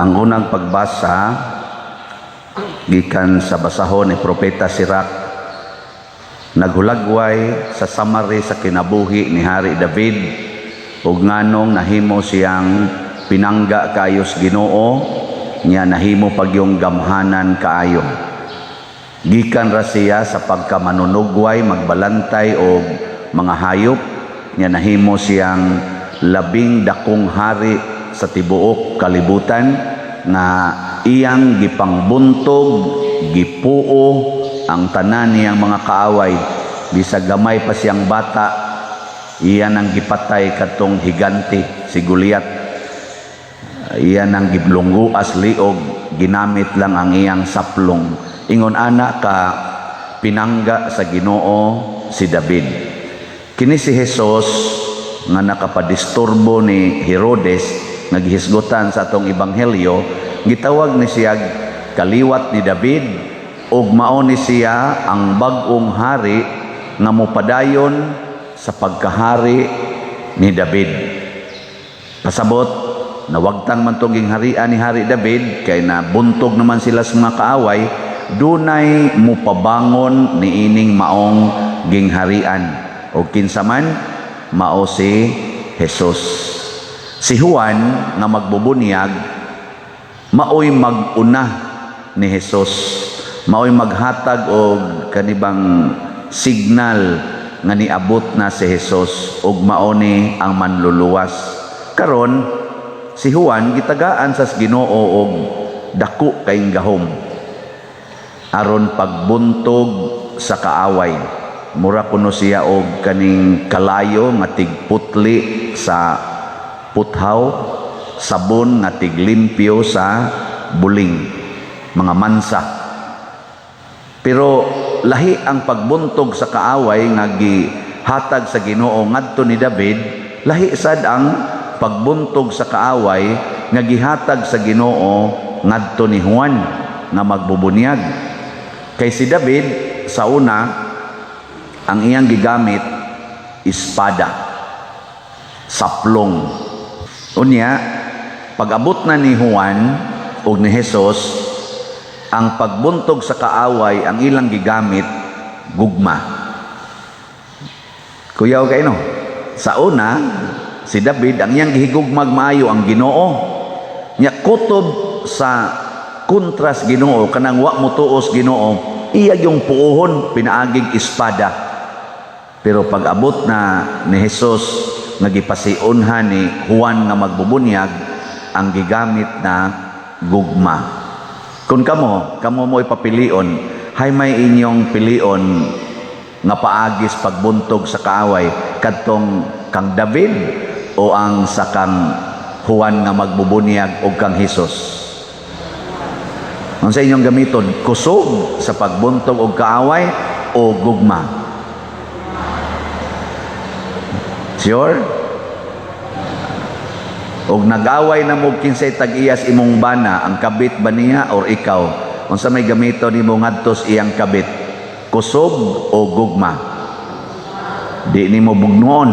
Ang unang pagbasa gikan sa basahon ni Propeta Sirach, naghulagway sa samari sa kinabuhi ni Hari David ug nganong nahimo siyang pinangga kayos Ginoo, niya nahimo pagyong gamhanan kaayo. Gikan ra siya sa pagkamanunugway magbalantay og mga hayop, niya nahimo siyang labing dakong hari sa tibuok kalibutan nga iyang gipangbuntog, gipuo ang tanan niyang mga kaaway. Bisag gamay pa siyang bata, iyan ang gipatay katong higante si Goliath. Iyan ang giblungguas liog, ginamit lang ang iyang saplong. Ingon ana ka pinangga sa Ginoo si David. Kini si Jesus nga nakapadisturbo ni Herodes, naghisgutan sa atong ebanghelyo, gitawag ni siya kaliwat ni David, ug mao ni siya ang bag-ong hari nga mopadayon sa pagkahari ni David. Pasabot, nawagtang man tong gingharian ni Hari David, kay nabuntog naman sila sa mga kaaway, dunay mupabangon ni ining maong gingharian. O kinsa man, mao si Jesus. Si Juan nga magbubunyag, maoy mag-una ni Jesus, maoy maghatag og kanibang signal nga niabot na si Jesus ug mao ni ang manluluwas. Karon si Juan gitagaan sa Ginoo og dako kayong gahom aron pagbuntog sa kaaway. Mura kuno siya og kaning kalayo nga tigputli sa puthaw, sabon nga tiglimpyo sa buling, mga mansa. Pero lahi ang pagbuntog sa kaaway nga gihatag sa Ginoo ngadto ni David, lahi sad ang pagbuntog sa kaaway nga gihatag sa Ginoo ngadto ni Juan nga magbubunyag. Kay si David sa una, ang iyang gigamit espada, saplong. Unya, pag-abot na ni Juan o ni Jesus, ang pagbuntog sa kaaway, ang ilang gigamit, gugma. Kuyaw kayo no? Sa una, si David, ang iyang gihigugmag maayo ang Ginoo. Nya kutob sa kontras Ginoo, kanang wa mo tuos Ginoo, iya yung puuhon, pinaaging espada. Pero pag-abot na ni Jesus, nagipasiunhan ni Juan nga magbubunyag, ang gigamit na gugma. Kung kamo mo ipapilion, hay may inyong pilion nga paagis pagbuntog sa kaaway, kadtong kang David o ang sa kang Juan nga magbubunyag o kang Jesus? Ang sa inyong gamiton, kusog sa pagbuntog o kaaway o gugma? Sure? Og nag-away na mo kinsay tag-iyas imong bana, ang kabit ba niya or ikaw? Unsa may gamito nimo ngadtos iyang kabit? Kusog o gugma? Di nimo bugnoon.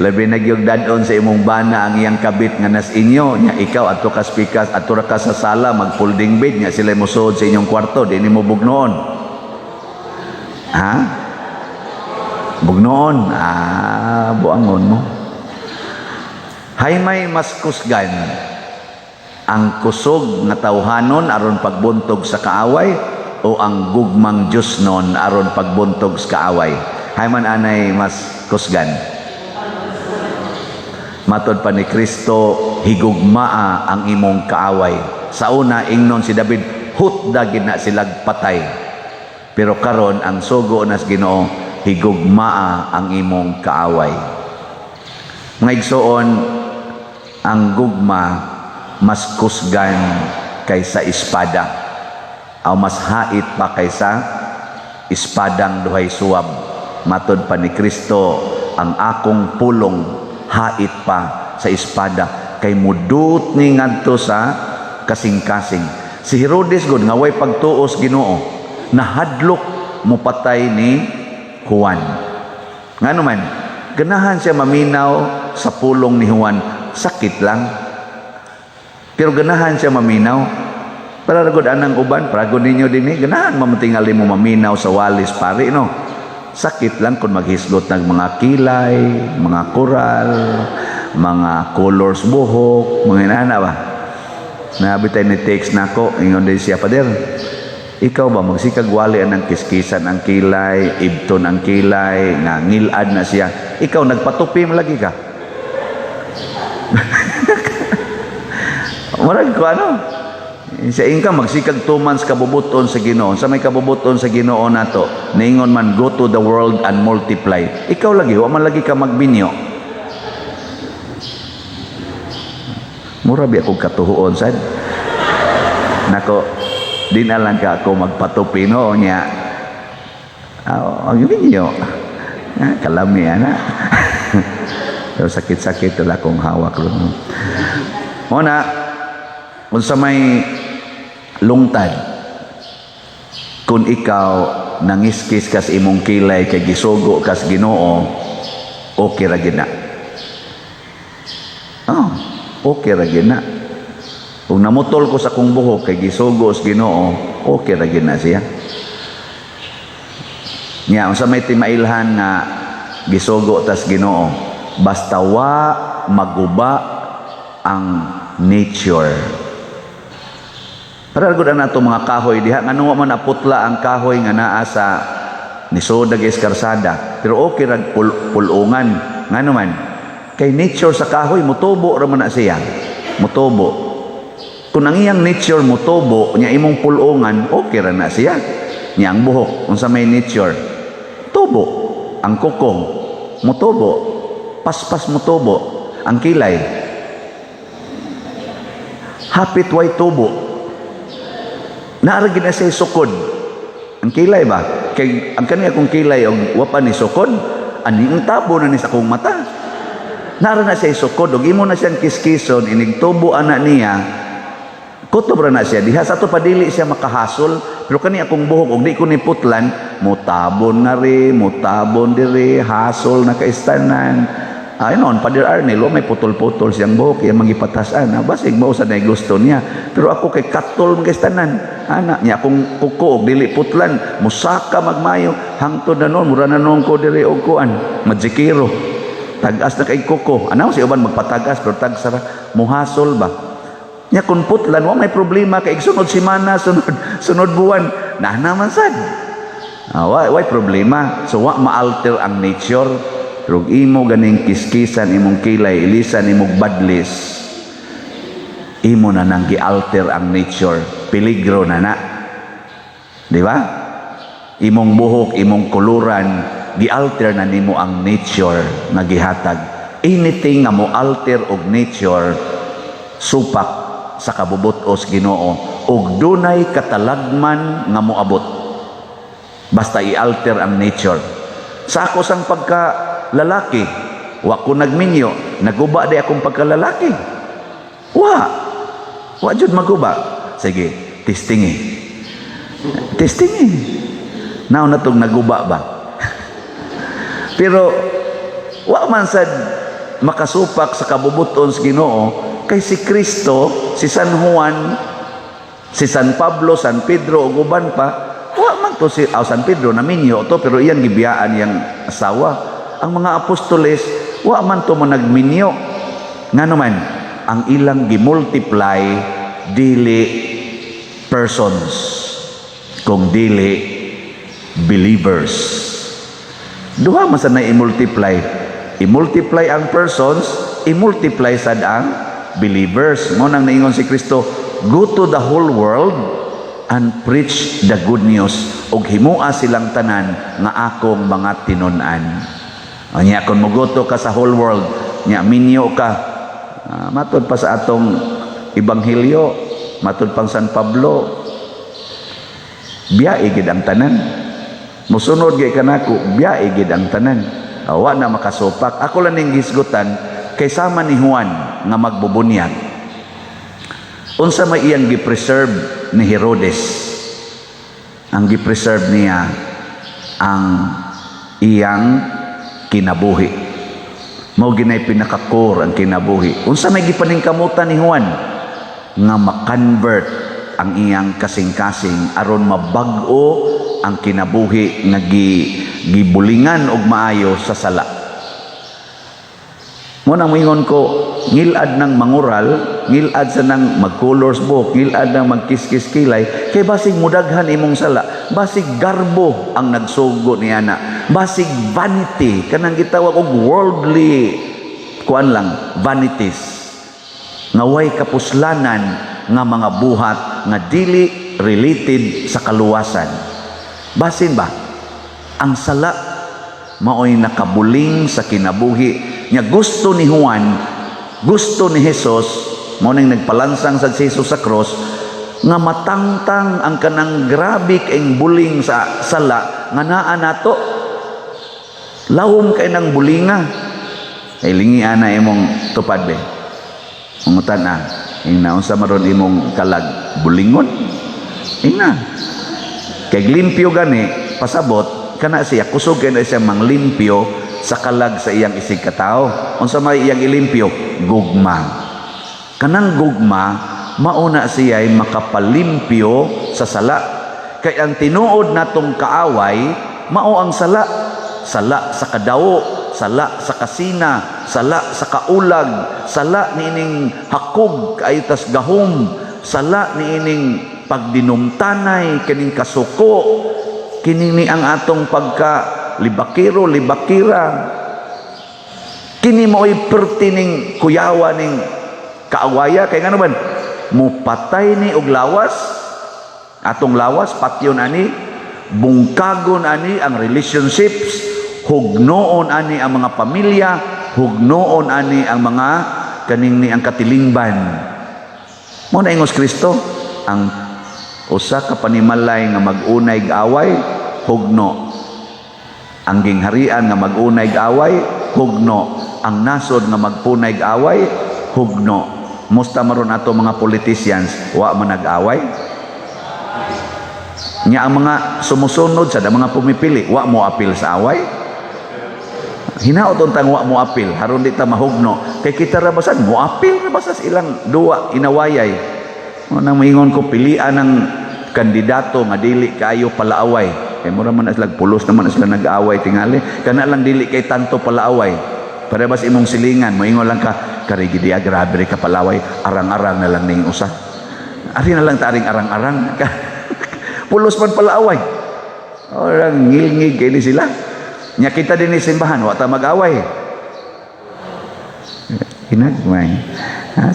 labi nagyog dadon sa imong bana ang iyang kabit nga nas inyo, nya ikaw adto ka spikas, adto ra ka sa sala mag folding bed, nya sila mosuod sa inyong kwarto, di nimo bugnoon. Ha? Bugnoon, buangon mo. Hay may mas kusgan ang kusog nga tawhanon aron pagbuntog sa kaaway o ang gugmang Diyos non aron pagbuntog sa kaaway? Hay man anay mas kusgan? Matod pa ni Kristo, higugmaa ang imong kaaway. Sa una, ingnon si David, hutda gid na silag patay. Pero karon ang sugo nas Ginoo, higugmaa ang imong kaaway. Mga igsoon, ang gugma mas kusgan kaysa espada, o mas hait pa kaysa espadang duhay suwab. Matod pa ni Kristo, ang akong pulong hait pa sa espada, kay mudut ni ngadto sa kasing-kasing. Si Herodes gud nga way pagtuos Ginoo, nahadlok mo patay ni Juan. Ngano man, ganahan siya maminaw sa pulong ni Juan, sakit lang. Pero ganahan siya maminaw. Para ragod anang uban, paragod ninyo din ganahan mamutingali mo maminaw sa walis pare, no? Sakit lang kung maghisgot ng mga kilay, mga koral, mga colors buhok, mga inana ba? Nabitay ni text na ako, ingon din siya, Pader, ikaw ba magsikag wali ang kiskisan ang kilay, ibton ang kilay, nga ngilad na siya. Ikaw nagpatupi mo lagi ka. Marag ko ano? Sa inka magsikag 2 months kabubuton sa Ginoo. Sa may kabubuton sa Ginoo nato, ningon man go to the world and multiply. Ikaw lagi, wa man lagi ka magbinyo. Mura bi ako katuhuon sad. Nako, di na lang ka ako magpatupi no nya. Ang binyo. Kalami ana. Pero sakit-sakit wala kong hawak ron. Muna, kung sa may lungtad, kung ikaw nangiskis kas imong kilay kay gisugo kas Ginoo, okay ra gina. Okay ra gina. Kung namutol ko sa kong buhok kay gisugo sa Ginoo, okay ra gina siya. Nya unsa may timailhan nga gisugo tas Ginoo, basta wa maguba ang nature. Para gud na to mga kahoy diha ngano man naputla ang kahoy nga naa sa nisodag eskarsada, pero okay rag pulungan ngano man kay nature sa kahoy mutubo ra man na siya, mutubo. Kung ang iyang nature mutubo nya imong pulungan, okay ra na siya. Nya ang buhok unsa may nature tubo, ang kukong mutubo, paspas mutubo, ang kilay hapit way tubo. Naaragin na siya sukod. Ang kilay ba? Kay ang kaniya kong kilay og wapa ni sukod, ani ang tabo na ni sa kong mata. Naara na siya sukod og imo na siyang kiskison inigtubo ana niya. Kutob ra na siya diha sa to padili siya makahasol, pero kani akong buhok og di ko ni putlan, mutabon na ri, mutabon diri, hasol na kaistanan. Ay noon, Pader Arnel, may putol-putol siyang buhok, yung magipatasan. Basig mo sa na gusto niya. Pero ako kay katol mga istanan. Anak niya, kung kuko, dili putlan, musaka magmayo, hangtod na noon, mura na noon ko diri o kuan, majikiro. Tagas na kay kuko. Ano, si Uban magpatagas, pero tagsara, muhasol ba? Niya, kung putlan, may problema, kay sunod simana, sunod buwan, naman sad. Way problema. So, ma-alter ang nature. Pero imo ganing kiskisan imong kilay, ilisan imong badlis, imo na nang gi-alter ang nature, peligro na na. Di ba? Imong buhok, imong kuluran, gi-alter na nimo ang nature na gihatag. Anything nga mo alter og nature, supak sa kabubutos Ginoo, og dunay katalagman nga moabot. Basta i-alter ang nature. Sa ako sang pagka lalaki, wa ko nagminyo, naguba di akong pagkalalaki. Wa jud maguba. Sige, testingi. Now na tong naguba ba? Pero wa man sad makasupak sa kabubuton sa Ginoo kay si Kristo, si San Juan, si San Pablo, San Pedro ug uban pa, wa man to si San Pedro naminyo to, pero iyan gibiyaan yang asawa. Ang mga apostoles, wa man to mo nagminyo. Nga naman, ang ilang gimultiply, dili persons, kung dili believers. Duha man sa na i-multiply. I-multiply ang persons, i-multiply sad ang believers. Mo nang naingon si Kristo, go to the whole world and preach the good news. Og himua silang tanan nga akong mga tinun-an. Anya kung mugoto ka sa whole world, nya minyo ka. Matod pa sa atong ebanghelyo, matod pang San Pablo, biyae gid ang tanan. Musunod gay kanako, biyae gid ang tanan. Awa na makasupak. Ako lang ning gisgutan kay sama ni Juan nga magbubunyag. Unsa may iyang gipreserve ni Herodes? Ang gipreserve niya ang iyang kinabuhi. Mao ginay pinakakor ang kinabuhi. Unsa may gipaningkamutan ni Juan nga ma-convert ang iyang kasing-kasing aron mabag-o ang kinabuhi nga gibulingan og maayo sa sala. Mo nang moingon ko, ngilad ng mangural, ngilad sa nang mag-colors book, ngilad ng magkiskis kilay, kay basig mudaghan imong sala, basig garbo ang nagsugo niya na, basig vanity, kanang gitawag og worldly, kuan lang, vanities, nga way kapuslanan nga mga buhat, nga dili related sa kaluwasan. Basin ba? Ang sala, maoy nakabuling sa kinabuhi, nga gusto ni Juan, gusto ni Jesus, mo nang nagpalansang sa Jesus sa cross, nga matangtang ang kanang grabe kaing buling sa sala, nga naa nato. Lawom kay nang bulinga. Ay lingi ana imong tupad be. Mungutan na. Ina unsa maron imong kalag bulingon? Ina. Kay limpyo gani pasabot kana siya kusog kay na siya manglimpyo sa kalag sa iyang isig katao. Unsa may iyang ilimpyo? Gugma. Kanang gugma mauna siya ay makapalimpyo sa sala. Kay ang tinuod natong kaaway mao ang sala. Sala sa kadawo, sala sa kasina, sala sa kaulag, sala niining hakog kaitas gahom, sala niining pagdinumtanay kining kasuko, kini ang atong pagka libakiro, libakira. Kini mo'y pertining kuyawa ning kaawaya. Kaya nga naman, mupatay ni og lawas. Atong lawas, patyon ani. Bungkagon ani ang relationships. Hugnoon ani ang mga pamilya. Hugnoon ani ang mga kaning ni ang katilingban. Mo na ingos Kristo, ang usa ka panimalay nga mag-unay away, hugno. Ang gingharian nga mag-unay away, hugno. Ang nasod nga magpunay away, hugno. Musta maron ato mga politicians, wa man nag-away. Nya ang mga sumusunod sa mga pumipili, wa mo apil sa away. Hinaot untang wa mo apil, haron di ta mahugno. Kay kita rabasan mo apil rabasas ilang duwa inawayay. Nang moingon ko pilian ng kandidato nga dili kayo palaaway. Kaya mura man sila pulos naman sila nag-away tingali. Kana lang dili kay tanto palaaway. Para bas imong silingan, moingon lang ka, karigidia, grabe ka palaway, arang-arang na lang ning usa. Ari na lang taring arang-arang. Pulos man palaaway. Orang ngil-ngig kay ni sila. Nya kita din ni simbahan, wa ta mag-away. Ginagmay.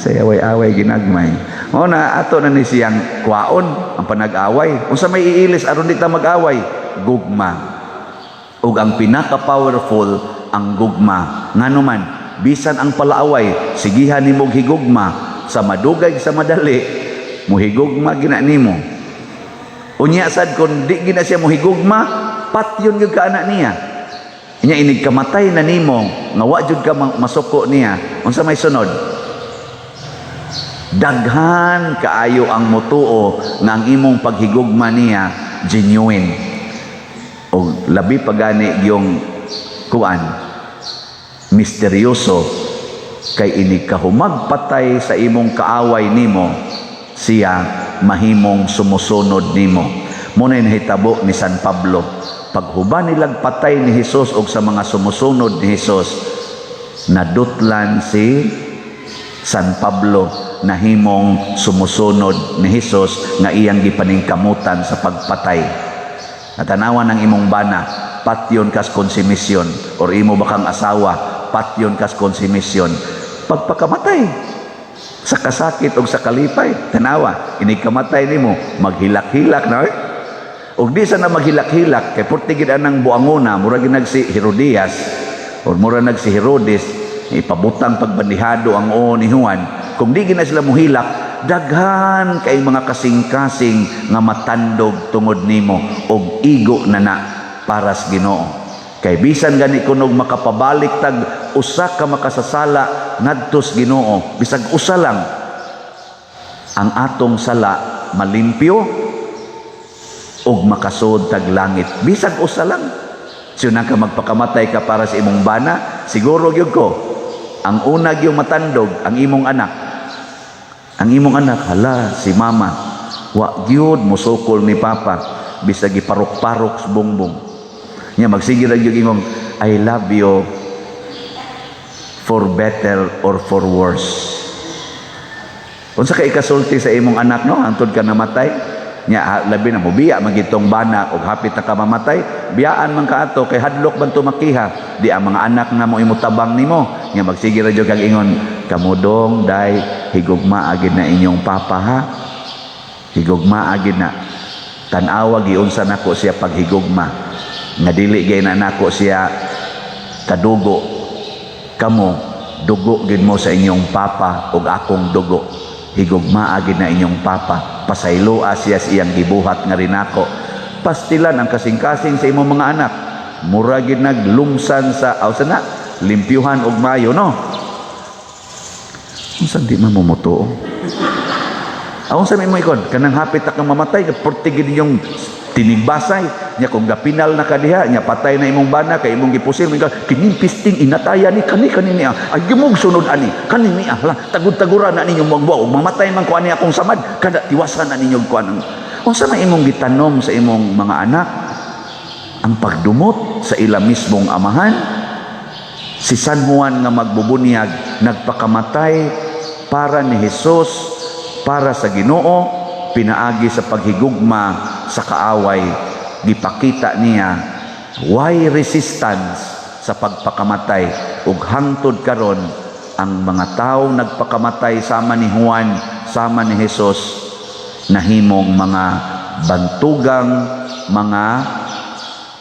Sa away-away ginagmay. O na ato na ni siyang kwaon ang panag-away. Unsa may iilis aron di ta mag-away? Gugma. Ug ang pinaka-powerful ang gugma. Nganuman, bisan ang palaaway, sigihan nimo higugma sa madugay sa madali, muhigugma gina nimo. Unya sad kun di gina siya muhigugma, patyon gyud ka anak niya. Inya inig kamatay na nimo, nga wa jud ka masuko niya. Unsa may sunod? Daghan kaayo ang mutuo nga ang imong paghigugma niya genuine. O labi pagani yung kuan misteryoso kay ini kahumagpatay sa imong kaaway nimo, siya mahimong sumusunod nimo. Muna nahitabo ni San Pablo, paghuban nilang patay ni Hesus og sa mga sumusunod ni Hesus, nadutlan si San Pablo na himong sumusunod ni Hesus nga iyang gipaningkamutan sa pagpatay. Natanawan ng imong bana, patyon kas konsumisyon, or imo bakang asawa, patyon kas konsumisyon. Pagpakamatay sa kasakit o sa kalipay, tanawa, inikamatay nimo, maghilak-hilak na og di sa na maghilak-hilak, kay portigid anang buanguna, mura ginag si Herodias, or mura nag si Herodes, ipabutang pagbandihado ang oo ni Juan. Kung di gina sila muhilak, daghan kay mga kasing-kasing nga matandog tungod nimo og igo na paras Ginoo. Kay bisan gani kunog makapabalik tag usa ka makasasala ngadtos Ginoo, bisag usa lang ang atong sala malimpyo og makasud tag langit. Bisag usa lang. So nang ka magpakamatay ka para sa imong bana, siguro gyud ko ang unag yung matandog, ang imong anak. Ang imong anak, hala, si mama, wa gyud musukol ni papa, bisag iparok-parok sa bongbong. Nya magsige ra gyud ingong, I love you for better or for worse. Unsa ka ikasulti sa imong anak no, hangtod ka namatay? Nya labi na mo biya magitong bana og hapit na ka mamatay, biyaan man ka ato kay hadlok man tumakiha, di ang mga anak na mo imutabang nimo. Nya magsige ra gyud kag ingon, kamudong day higugma agid na inyong papa ha. Higugma agid na. Tan-awa giunsa nako siya paghigugma. Nga dili gay na nako siya kadugo. Kamo dugo gid mo sa inyong papa ug akong dugo. Higugma agid na inyong papa. Pasayloa siya siyang gibuhat nga rin ako. Pastilan ang kasing-kasing sa imong mga anak. Mura gid naglumsan sa sana limpyuhan og mayo no. Unsa di mamumuto? Aun sa mo ikon kanang hapit ta kang mamatay portigid yung tinigbasay nya kung gapinal na kadiha nya patay na imong bana kay imong gipusil ka kining pisting inataya ni kani niya ay gimog sunod ani kani niya la tagud-taguran na ninyo magbuo mamatay man ko ani akong samad kada tiwasan na ninyo ko anang unsa man imong gitanom sa imong mga anak ang pagdumot sa ila mismong amahan. Si San Juan nga magbubunyag nagpakamatay para ni Hesus, para sa Ginoo, pinaagi sa paghigugma sa kaaway. Gipakita niya why resistance sa pagpakamatay ug hangtod karon ang mga tawo nagpakamatay sama ni Juan, sama ni Hesus, nahimong mga bantugang, mga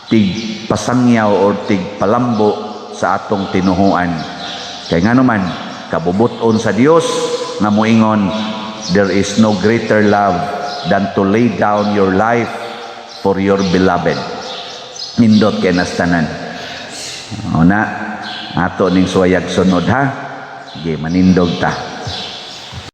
tigpasangyaw o tigpalambo sa atong tinuhuan. Kaya nga naman, kabubuton sa Dios nga moingon, there is no greater love than to lay down your life for your beloved. Nindot kay nastanan. O na, ato ning suwayag sunod ha. Sige, manindog ta.